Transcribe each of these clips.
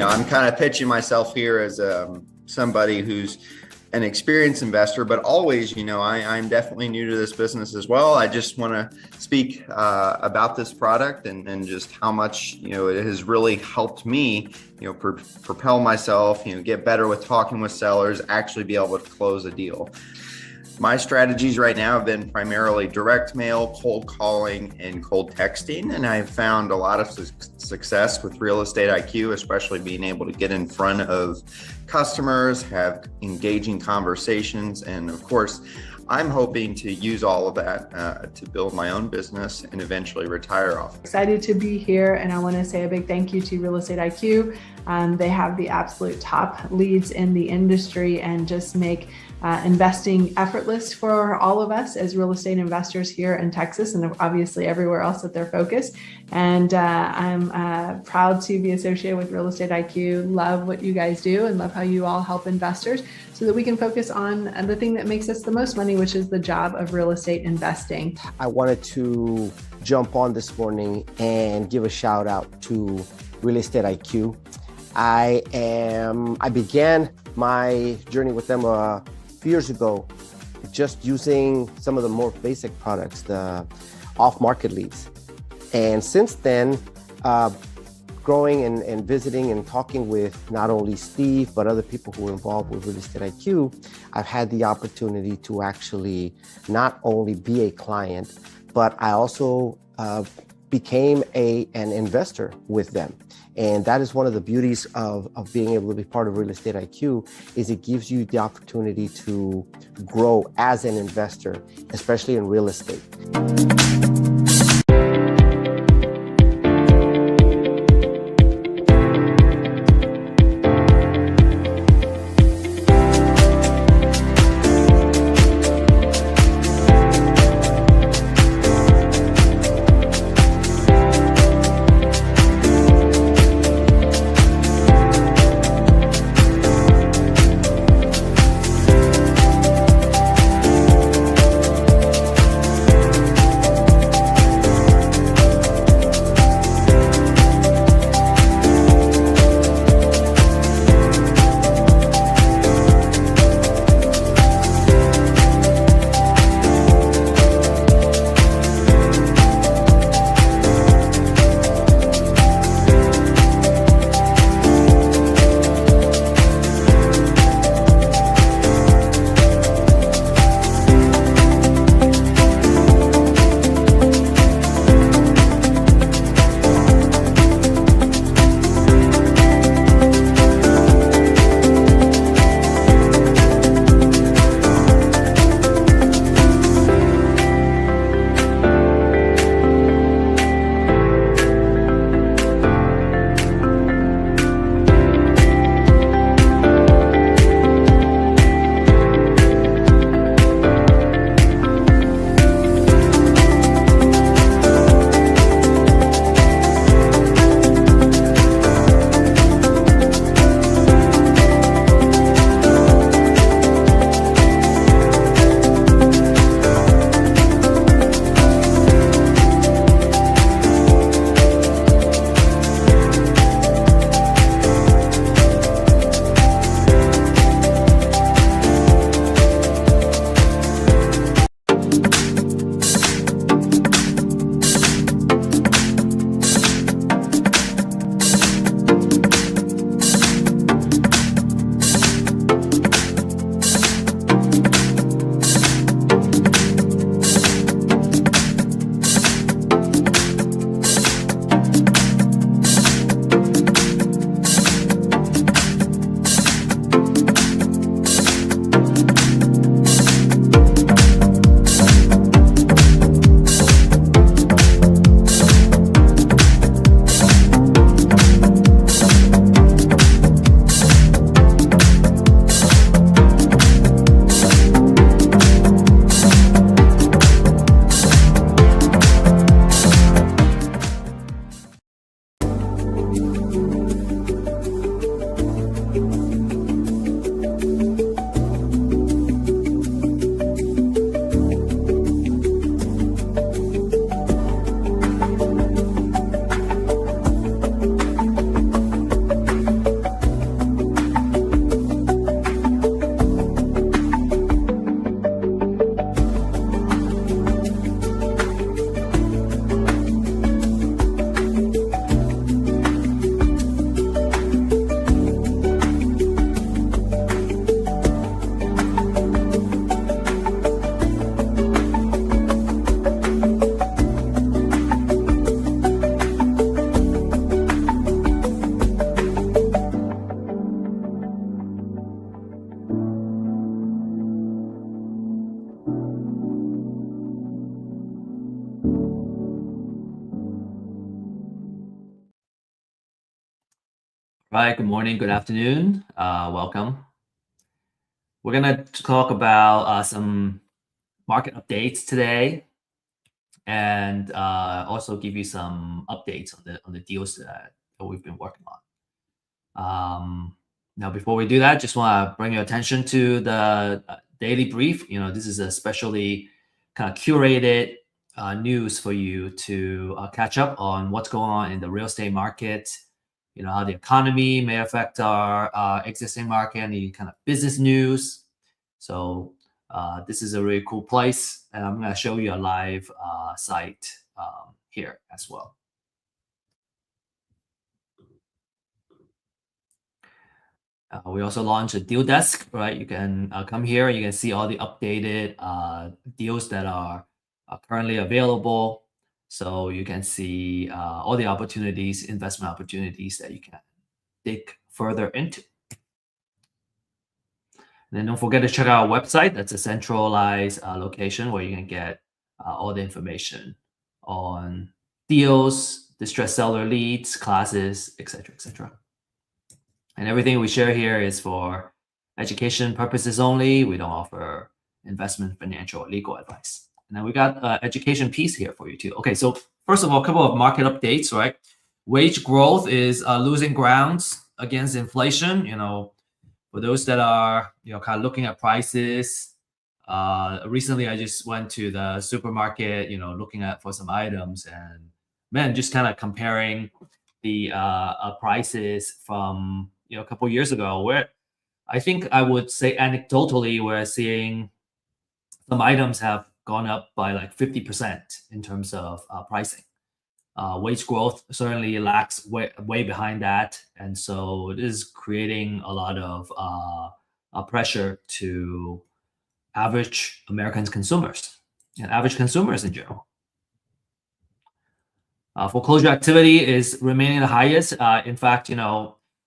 I'm kind of pitching myself here as somebody who's an experienced investor, but always, I'm definitely new to this business as well. I just want to speak about this product and just how much, it has really helped me, propel myself, get better with talking with sellers, actually be able to close a deal. My strategies right now have been primarily direct mail, cold calling, and cold texting. And I've found a lot of success with Real Estate IQ, especially being able to get in front of customers, have engaging conversations. And of course, I'm hoping to use all of that to build my own business and eventually retire off. Excited to be here, and I want to say a big thank you to Real Estate IQ. They have the absolute top leads in the industry and just make investing effortless for all of us as real estate investors here in Texas and obviously everywhere else that they're focused. And I'm proud to be associated with Real Estate IQ. Love what you guys do and love how you all help investors so that we can focus on the thing that makes us the most money, which is the job of real estate investing. I wanted to jump on this morning and give a shout out to Real Estate IQ. I began my journey with them few years ago, just using some of the more basic products, the off-market leads. And since then, growing and visiting and talking with not only Steve, but other people who are involved with Real Estate IQ, I've had the opportunity to actually not only be a client, but I also became an investor with them. And that is one of the beauties of being able to be part of Real Estate IQ, is it gives you the opportunity to grow as an investor, especially in real estate. Right, good morning, good afternoon. Welcome. We're gonna talk about some market updates today, and also give you some updates on the deals that we've been working on. Now, before we do that, just want to bring your attention to the daily brief. This is a specially kind of curated news for you to catch up on what's going on in the real estate market. How the economy may affect our existing market, any kind of business news. So this is a really cool place, and I'm going to show you a live site here as well. We also launched a deal desk, right? You can come here, you can see all the updated deals that are currently available. So you can see all the opportunities, investment opportunities that you can dig further into. And then don't forget to check out our website. That's a centralized location where you can get all the information on deals, distressed seller leads, classes, etc., etc. And everything we share here is for education purposes only. We don't offer investment, financial, or legal advice. And then we got education piece here for you too. Okay, so first of all, a couple of market updates, right? Wage growth is losing grounds against inflation. For those that are kind of looking at prices, recently I just went to the supermarket, looking for some items, and man, just kind of comparing the prices from a couple years ago, where I think I would say anecdotally we're seeing some items have gone up by like 50% in terms of pricing. Wage growth certainly lacks way behind that, and so it is creating a lot of pressure to average American consumers and average consumers in general. Foreclosure activity is remaining the highest. In fact,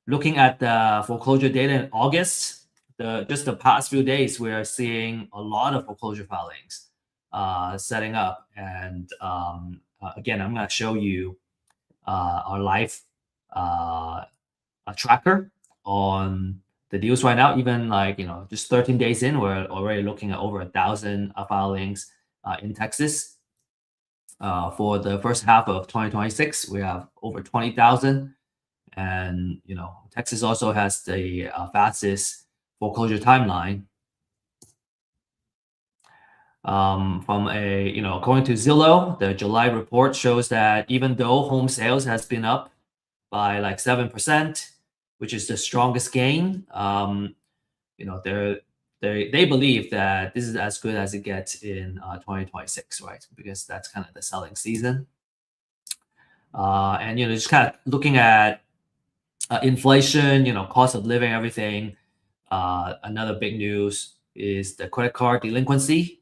looking at the foreclosure data in August, just the past few days, we are seeing a lot of foreclosure filings setting up. And again, I'm going to show you our live tracker on the deals right now. Even just 13 days in, we're already looking at over 1,000 filings in Texas. For the first half of 2026, we have over 20,000. And, Texas also has the fastest foreclosure timeline. According to Zillow, the July report shows that even though home sales has been up by like 7%, which is the strongest gain, they believe that this is as good as it gets in 2026, right? Because that's kind of the selling season. And just kind of looking at inflation, cost of living, everything. Another big news is the credit card delinquency.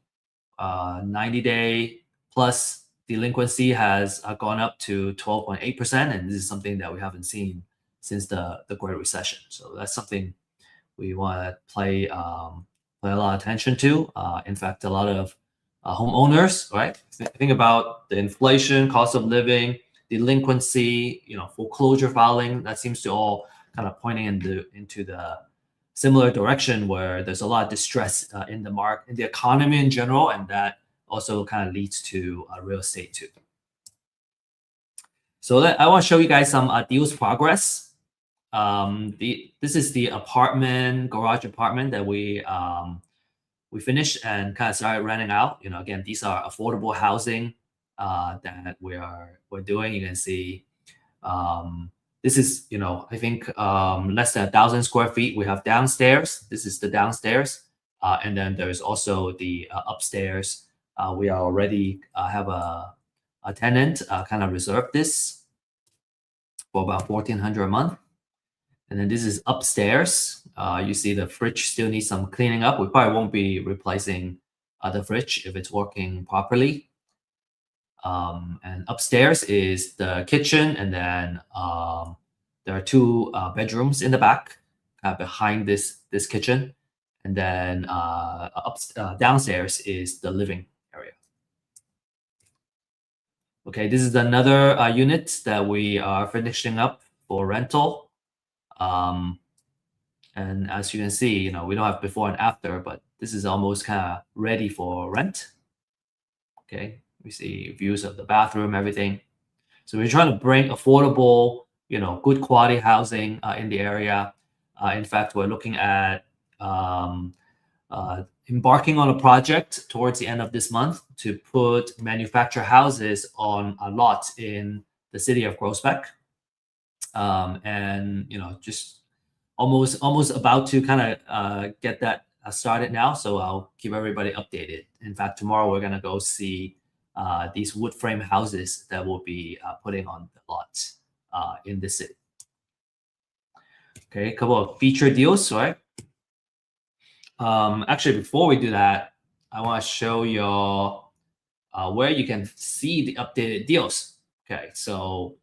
90-day plus delinquency has gone up to 12.8%, and this is something that we haven't seen since the Great Recession. So that's something we want to pay a lot of attention to. In fact, a lot of homeowners, right? Think about the inflation, cost of living, delinquency, foreclosure filing. That seems to all kind of pointing into the similar direction, where there's a lot of distress in the economy in general, and that also kind of leads to real estate too. So I want to show you guys some deals progress. This is the garage apartment that we finished and kind of started renting out. Again, these are affordable housing that we're doing. You can see this is I think less than 1,000 square feet. We have downstairs. This is the downstairs, and then there's also the upstairs. We already have a tenant kind of reserved this for about $1,400 a month. And then this is upstairs. You see the fridge still needs some cleaning up. We probably won't be replacing the fridge if it's working properly. And upstairs is the kitchen, and then there are two bedrooms in the back behind this kitchen. And then downstairs is the living area. Okay, this is another unit that we are finishing up for rental. And as you can see, we don't have before and after, but this is almost kind of ready for rent. Okay, we see views of the bathroom, everything. So we're trying to bring affordable, good quality housing in the area. In fact, we're looking at embarking on a project towards the end of this month to put manufactured houses on a lot in the city of Groesbeck. And just almost about to kind of get that started now. So I'll keep everybody updated. In fact, tomorrow we're gonna go see these wood frame houses that we'll be putting on the lots in the city. Okay, a couple of feature deals, right? Actually, before we do that, I want to show you where you can see the updated deals. Okay, so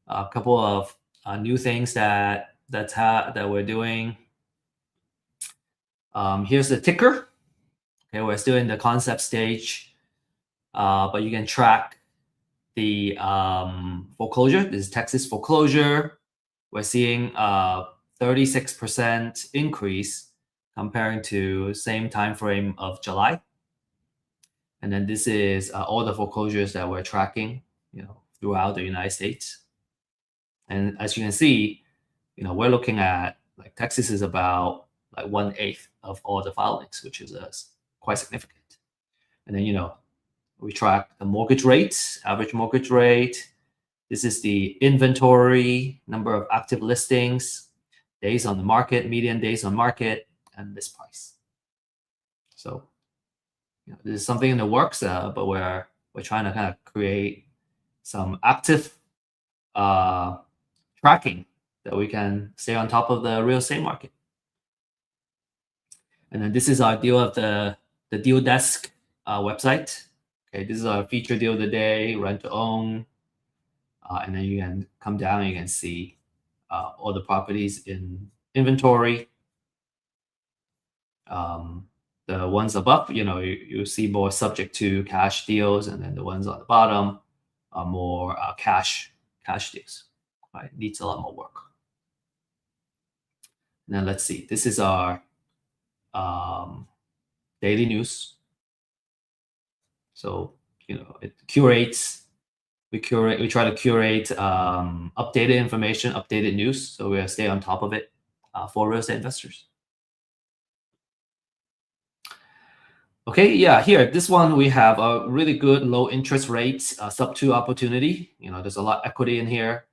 a couple of new things that we're doing. Here's the ticker. Okay, we're still in the concept stage, but you can track the foreclosure. This is Texas foreclosure. We're seeing a 36% increase comparing to same time frame of July. And then this is all the foreclosures that we're tracking, throughout the United States. And as you can see, we're looking at like Texas is about like 1/8 of all the filings, which is quite significant. And then we track the mortgage rates, average mortgage rate. This is the inventory, number of active listings, days on the market, median days on market, and list price. So this is something in the works, but we're trying to kind of create some active tracking that we can stay on top of the real estate market. And then this is our deal of the deal desk website. Okay, this is our feature deal of the day, rent to own. And then you can come down and you can see all the properties in inventory. The ones above, you see more subject to cash deals, and then the ones on the bottom are more cash deals. Right, needs a lot more work. Now let's see. This is our daily news. So it curates. We try to curate updated information, updated news, so we'll stay on top of it for real estate investors. Okay, yeah, here, this one we have a really good low interest rate, sub-2 opportunity. There's a lot of equity in here.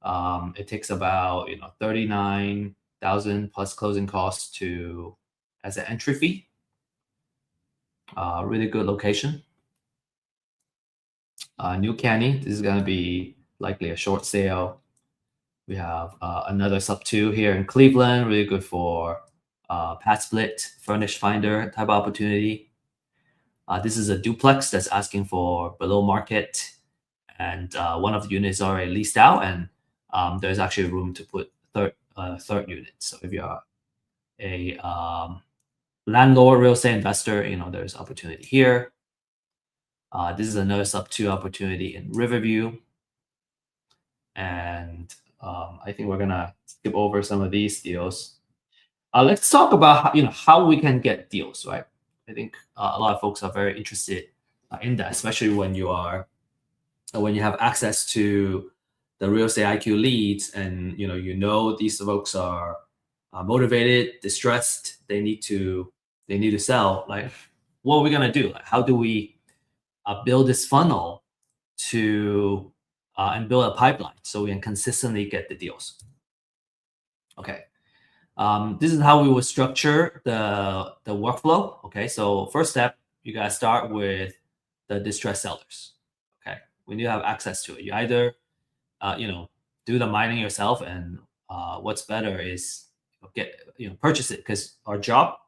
It takes about 39,000 plus closing costs as an entry fee. Really good location. New Canny, this is going to be likely a short sale. We have another sub-2 here in Cleveland, really good for pad split, furnished finder type of opportunity. This is a duplex that's asking for below market, and one of the units is already leased out, and there's actually room to put third unit. So if you're a landlord, real estate investor, there's opportunity here. This is another sub-2 opportunity in Riverview. And I think we're gonna skip over some of these deals. Let's talk about how we can get deals, right? I think a lot of folks are very interested in that, especially when you have access to the real estate IQ leads, and these folks are motivated, distressed, they need to sell. Like, what are we gonna do? Like, how do we build this funnel to and build a pipeline so we can consistently get the deals? Okay, this is how we will structure the workflow. Okay, so first step, you gotta start with the distressed sellers. Okay, when you have access to it, you either do the mining yourself, and what's better is purchase it, because our job,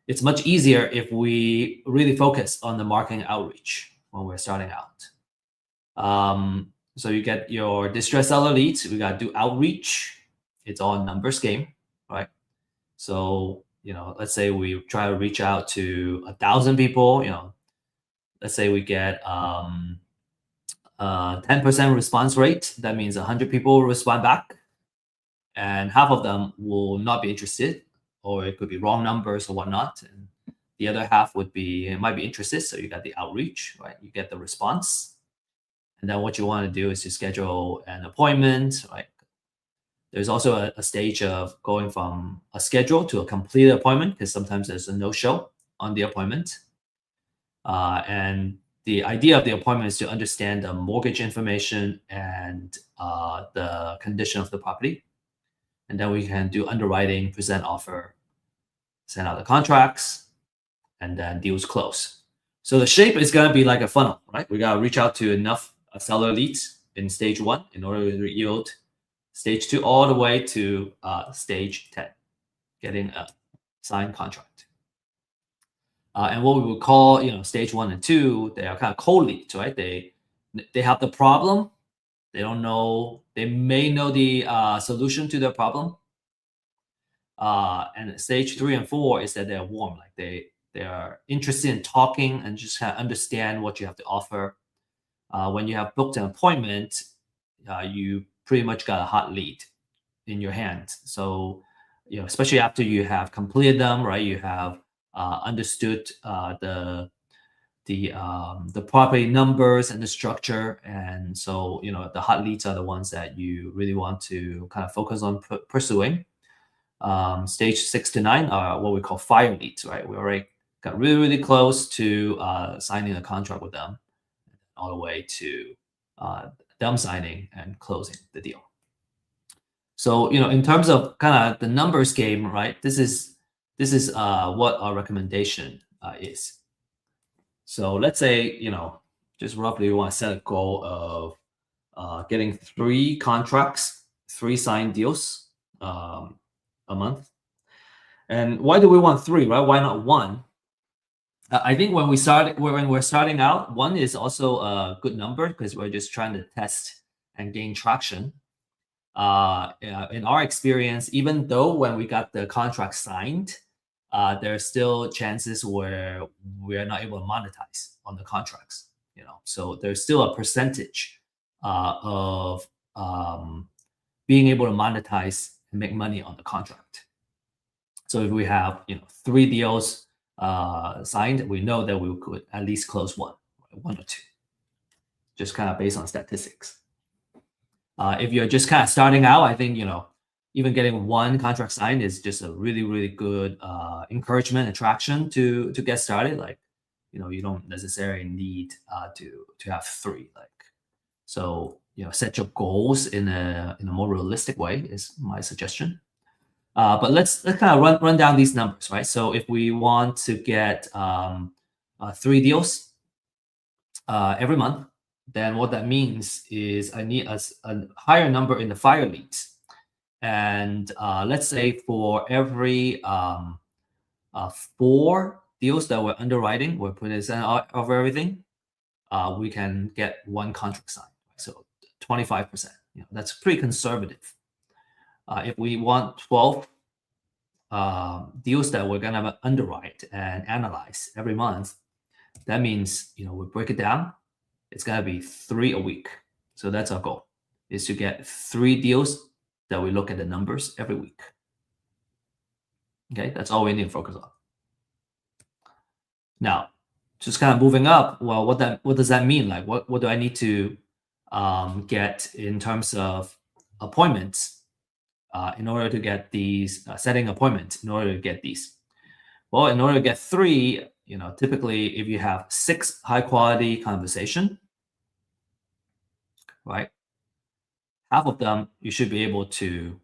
it's much easier if we really focus on the marketing outreach when we're starting out. So you get your distressed seller leads. We got to do outreach. It's all a numbers game, right? So, let's say we try to reach out to 1,000 people, let's say we get 10% response rate. That means 100 people will respond back. and half of them will not be interested, or it could be wrong numbers or whatnot. And the other half might be interested. So you got the outreach, right? You get the response. And then what you want to do is to schedule an appointment, right? There's also a stage of going from a schedule to a completed appointment, because sometimes there's a no-show on the appointment. And the idea of the appointment is to understand the mortgage information and the condition of the property. And then we can do underwriting, present offer, send out the contracts, and then deals close. So the shape is going to be like a funnel, right? We got to reach out to enough seller leads in stage 1 in order to yield stage 2 all the way to stage 10, getting a signed contract. And what we would call, stage 1 and 2, they are kind of cold leads, right? They have the problem. They don't know. They may know the solution to their problem. And stage 3 and 4 is that they're warm, like they are interested in talking and just kind of understand what you have to offer. When you have booked an appointment, you pretty much got a hot lead in your hand. So, especially after you have completed them, right? You have understood the property numbers and the structure, and so the hot leads are the ones that you really want to kind of focus on pursuing. Stage 6 to 9 are what we call fire leads, right? We already got really, really close to signing a contract with them, all the way to them signing and closing the deal. So, in terms of kind of the numbers game, right? This is what our recommendation is. So let's say, just roughly we want to set a goal of getting 3 contracts, 3 signed deals a month. And why do we want 3, right? Why not 1? I think when we're starting out, 1 is also a good number, because we're just trying to test and gain traction. In our experience, even though when we got the contract signed, there are still chances where we are not able to monetize on the contracts. So there's still a percentage of being able to monetize and make money on the contract. So if we have 3 deals signed, we know that we could at least close 1 or 2, just kind of based on statistics. If you're just kind of starting out, I think even getting 1 contract signed is just a really, really good encouragement, attraction to get started. Like, you don't necessarily need to have 3. So set your goals in a more realistic way is my suggestion. But let's kind of run down these numbers, right? So if we want to get 3 deals every month, then what that means is I need a higher number in the fire leads. And let's say for every 4 deals that we're underwriting, we're putting out of everything, we can get 1 contract signed. So 25%. That's pretty conservative. If we want 12 deals that we're gonna underwrite and analyze every month, that means we break it down. It's gonna be 3 a week. So that's our goal, is to get 3 deals that we look at the numbers every week. Okay, that's all we need to focus on. Now, just kind of moving up. Well, what does that mean? Like, what do I need to get in terms of appointments in order to get these, setting appointments in order to get these? Well, in order to get 3, typically if you have 6 high quality conversation, right? Half of them you should be able to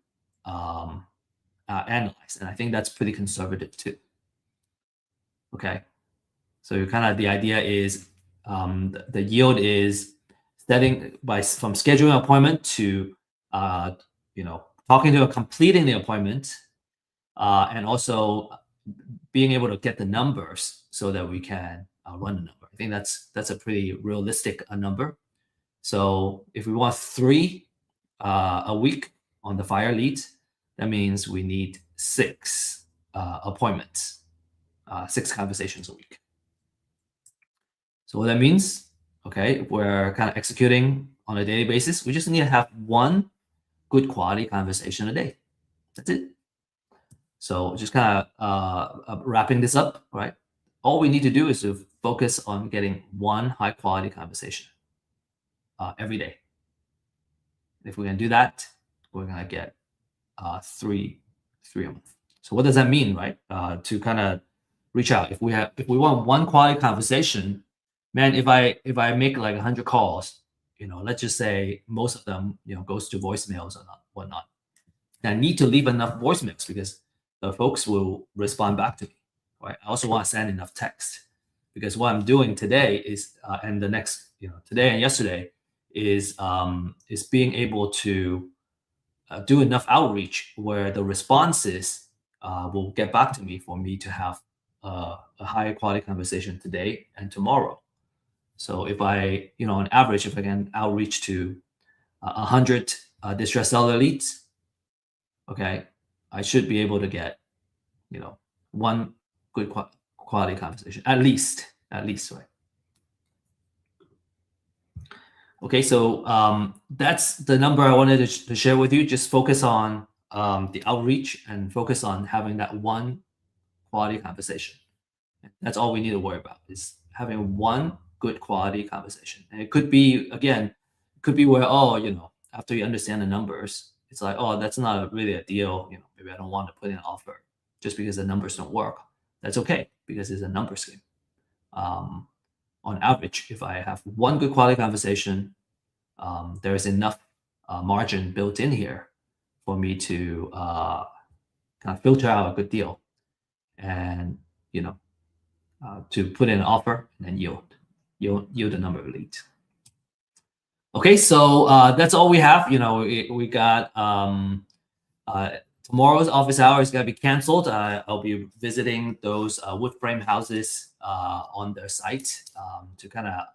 analyze, and I think that's pretty conservative too. Okay, so the idea is the yield is setting from scheduling an appointment to talking to completing the appointment, and also being able to get the numbers so that we can run the number. I think that's a pretty realistic number. So if we want 3 a week on the fire leads, that means we need 6 appointments, 6 conversations a week. So what that means, okay, we're kind of executing on a daily basis. We just need to have 1 good quality conversation a day. That's it. So just kind of wrapping this up, right? All we need to do is to focus on getting one high quality conversation every day. If we can do that, we're gonna get three a month. So what does that mean, right? To kind of reach out. If we want one quality conversation, man, if I make like 100 calls, let's just say most of them, goes to voicemails or not, whatnot. And I need to leave enough voicemails because the folks will respond back to me, right? I also want to send enough text because what I'm doing today is, and the next, today and yesterday is being able to do enough outreach where the responses will get back to me for me to have a higher quality conversation today and tomorrow. So if I, on average, if I can outreach to 100 distressed seller leads, okay, I should be able to get, one good quality conversation, at least, right? Okay, so that's the number I wanted to share with you. Just focus on the outreach and focus on having that one quality conversation. That's all we need to worry about, is having one good quality conversation. And it could be, again, where, after you understand the numbers, it's like, oh, that's not really a deal. Maybe I don't want to put in an offer just because the numbers don't work. That's okay, because it's a numbers game. On average, if I have one good quality conversation, there is enough margin built in here for me to kind of filter out a good deal and, to put in an offer and then yield the number of leads. Okay, so that's all we have. We got tomorrow's office hour is going to be canceled. I'll be visiting those wood frame houses on their site to kind of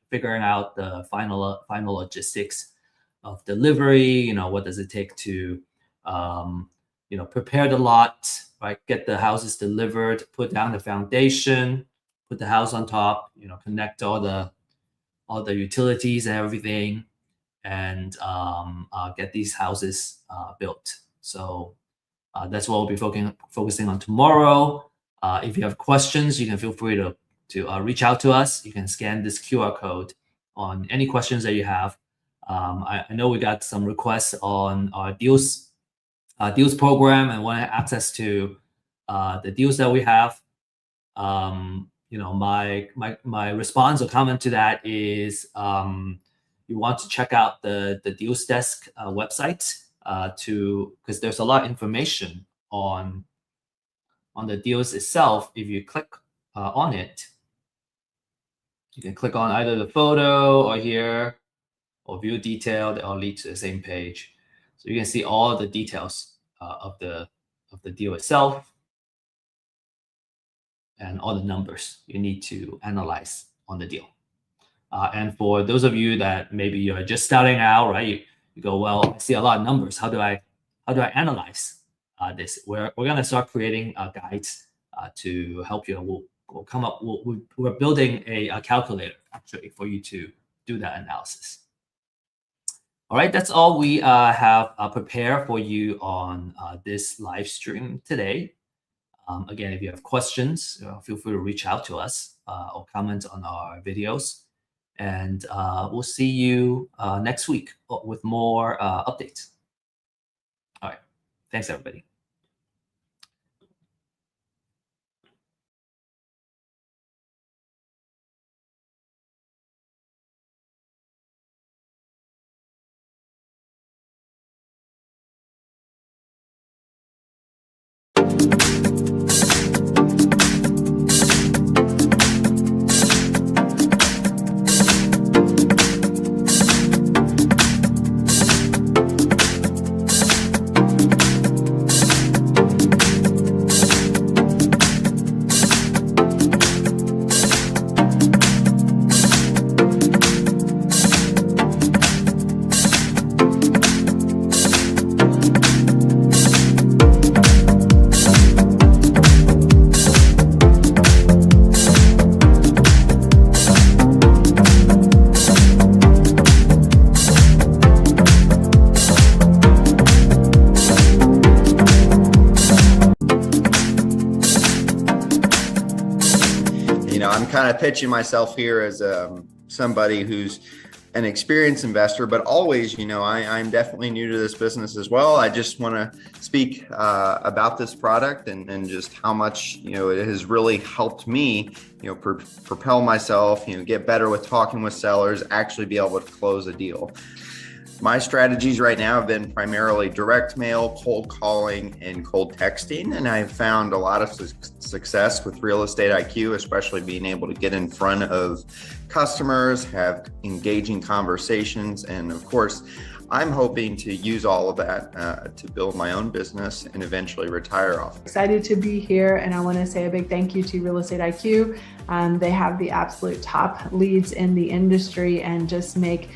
figuring out the final logistics of delivery. What does it take to prepare the lot, right? Get the houses delivered, put down the foundation, put the house on top, connect all the utilities and everything, and get these houses built. So that's what we'll be focusing on tomorrow. If you have questions, you can feel free to reach out to us. You can scan this QR code on any questions that you have. I know we got some requests on our deals program and want access to the deals that we have. My response or comment to that is you want to check out the Deals Desk website because there's a lot of information on the deals itself. If you click on it, you can click on either the photo or here or view detail. They all lead to the same page, so you can see all the details of the deal itself and all the numbers you need to analyze on the deal. And for those of you that maybe you're just starting out, right? You go, well, I see a lot of numbers. How do I analyze this? We're gonna start creating guides to help you. We'll come up. We're building a calculator actually for you to do that analysis. All right, that's all we have prepared for you on this live stream today. Again, if you have questions, feel free to reach out to us or comment on our videos. And we'll see you next week with more updates. All right. Thanks, everybody. I'm kind of pitching myself here as somebody who's an experienced investor, but always, I'm definitely new to this business as well. I just want to speak about this product and just how much, it has really helped me, propel myself, get better with talking with sellers, actually be able to close a deal. My strategies right now have been primarily direct mail, cold calling, and cold texting. And I've found a lot of success with Real Estate IQ, especially being able to get in front of customers, have engaging conversations. And of course, I'm hoping to use all of that to build my own business and eventually retire off. Excited to be here, and I want to say a big thank you to Real Estate IQ. They have the absolute top leads in the industry and just make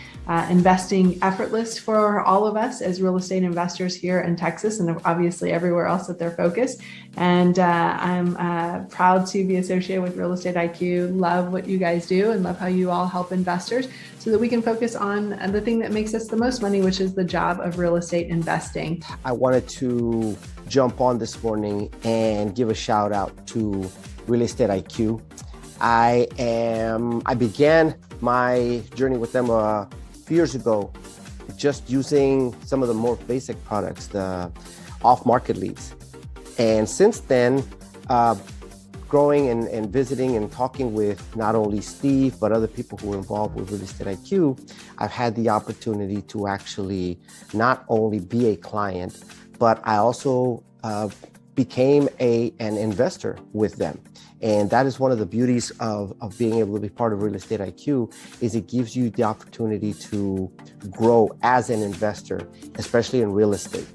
investing effortless for all of us as real estate investors here in Texas and obviously everywhere else that they're focused. And I'm proud to be associated with Real Estate IQ. Love what you guys do and love how you all help investors so that we can focus on the thing that makes us the most money, which is the job of real estate investing. I wanted to jump on this morning and give a shout out to Real Estate IQ. I began my journey with them a few years ago, just using some of the more basic products, the off-market leads. And since then, growing and visiting and talking with not only Steve, but other people who are involved with Real Estate IQ, I've had the opportunity to actually not only be a client, but I also became an investor with them. And that is one of the beauties of being able to be part of Real Estate IQ, is it gives you the opportunity to grow as an investor, especially in real estate.